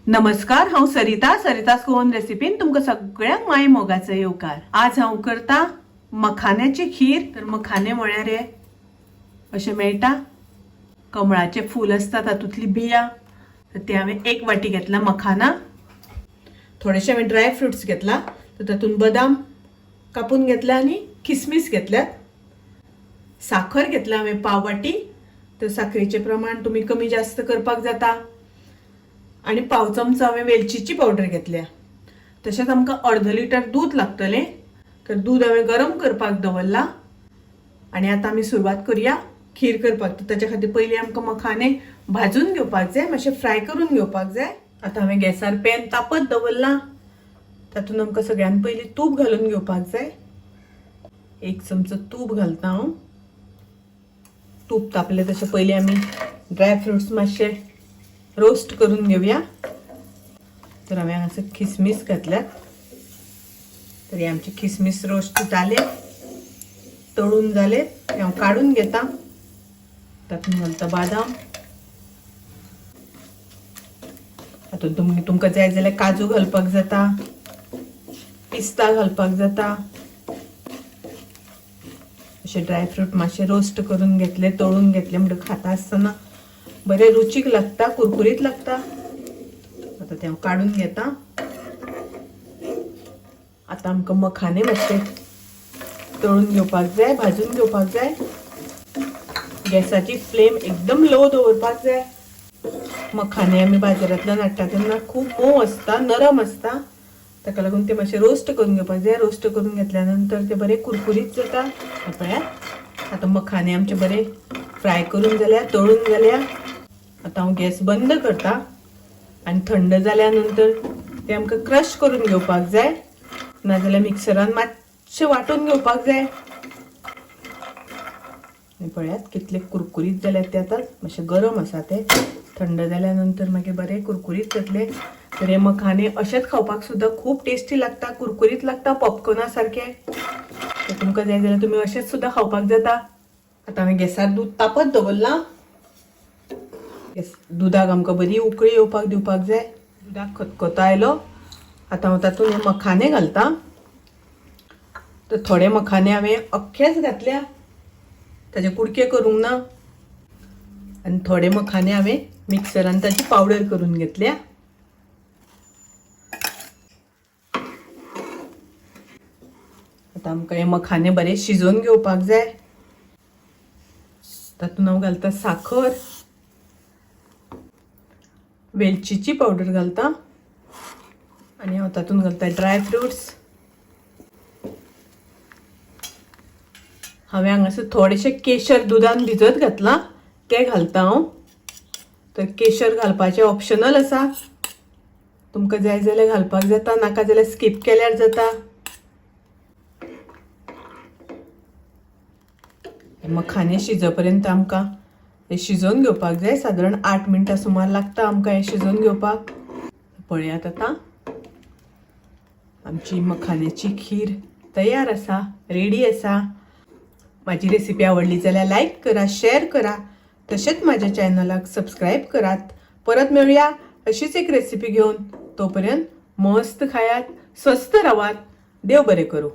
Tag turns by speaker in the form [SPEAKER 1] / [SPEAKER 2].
[SPEAKER 1] नमस्कार, हांव सरिता कोवन रेसिपीन तुमकां सगळ्यांक माय मोगाचो येवकार। आज हांव करता मखाण्याची खीर। तर मखाने म्हळ्यार हे अशें मेळटा, कमळाचे फूल आसता तातूंतली बियां। तर ते हांवें 1 वाटी घेतला मखाना। थोडेशे हांवें ड्राय फ्रुट्स घेतला, तर तातूंत बदाम कापून घेतला आनी किसमिस घेतल्यात। साखर घेतला हांवें पाव वाटी, तर साखरेचें प्रमाण तुमी कमी जास्त करपाक जाता। आणि पाव चमचो हांवें वेलचीची पावडर घेतल्या। तशेंच आमकां अर्ध लिटर दूध लागतलें, तर दूध हांवें गरम करपाक दवरला। आणि आता आमी सुरवात करूया खीर करपाक। तर ताचे खातीर पयलीं आमकां मखाने भाजून घेवपाक जाय, मातशे फ्राय करून घेवपाक जाय। आता हांवें गॅसार पॅन तापत दवरला, तातूंत आमकां सगळ्यान पयलीं तूप घालून घेवपाक जाय। 1 चमचो तूप घालता हांव। तूप तापलें तशें पयलीं आमी ड्राय फ्रुट्स मातशे रोस्ट करून घेऊया। तर हांवें हांगासर किसमिस घातल्यात। तर हे आमचे किसमिस रोस्ट जाले, तळून जाले, ते हांव काढून घेता। तातूंत घालता बदाम। तातूंत तुमकां जाय जाल्यार काजू घालपाक जाता, पिस्ता घालपाक जाता। अशे ड्रायफ्रूट मातशे रोस्ट करून घेतले, तळून घेतले म्हणजे खाता आसतना बरे रुचीक लागता, कुरकुरीत लागता। आता ते हांव काढून घेता। आता आमकां मखाने मातशे तळून घेवपाक जाय, भाजून घेवपाक जाय। गॅसाची फ्लेम एकदम लो दवरपाक जाय। मखाने आमी बाजारांतल्यान हाडटा तेन्ना खूब मोव आसता, नरम आसता, ताका लागून ते मातशे रोस्ट करून घेवपाक जाय। रोस्ट करून घेतल्या नंतर ते बरे कुरकुरीत जाता। पळयात, आता मखाने आमचे बरे फ्राय करून जाल्या, तळून जाल्या। आता हांव गॅस बंद करता आणि थंड जाल्या नंतर ते आमकां क्रश करून घेवपाक जाय, नाजाल्यार मिक्सरान मातशे वाटून घेवपाक जाय। पळयात कितले कुरकुरीत जाल्यात ते। आता मातशे गरम आसा ते, थंड जाल्या नंतर मागीर बरे कुरकुरीत जातले। तर हे मखाने अशेच खावपाक सुद्दां खूब टेस्टी लागता, कुरकुरीत लागता, पॉपकॉर्ना सारखे। तर तुमकां जाय जाल्यार तुमी अशेच सुद्दां खावपाक जाता। आता हांवें गॅसार दूध तापत दवरला। दुधाक आमकां बरी उकळी येवपाक दिवपाक जाय। दुधाक खतखतो आयलो। आता हांव तातूंत हे मखाने घालता। तर थोडे मखाने हांवें अख्खेच घातल्या, ताजे कुडके करूंक ना। आनी थोडे मखाने हांवें मिक्सरान ताची पावडर करून घेतल्या। आता आमकां हे मखाने बरे शिजोवन घेवपाक जाय। तातूंत हांव घालता साखर, वेलचीची पावडर घालता, आणि हांव तातूंत घालता ड्राय फ्रुट्स। हांवें हांगासर थोडेशे केशर दुधान भिजत घातला, ते घालता हांव। तर केशर घालपाचें ऑप्शनल आसा, तुमकां जाय जाल्यार घालपाक जाता, नाका जाल्यार स्कीप केल्यार जाता। मखाने शिजोपर्यंत आमकां हे शिजोवन घेवपाक जाय। सादारण 8 मिनटां सुमार लागता आमकां हे शिजोवन घेवपाक। पळयात, आता आमची मखाण्याची खीर तयार आसा, रेडी आसा। माझी रेसिपी आवडली जाल्यार लाईक करा, शेअर करा, तशेंच माझ्या चॅनलाक सबस्क्राईब करात। परत मेळुया अशीच एक रेसिपी घेऊन। तोपर्यंत मस्त खायात, स्वस्त रावात, देव बरें करूं।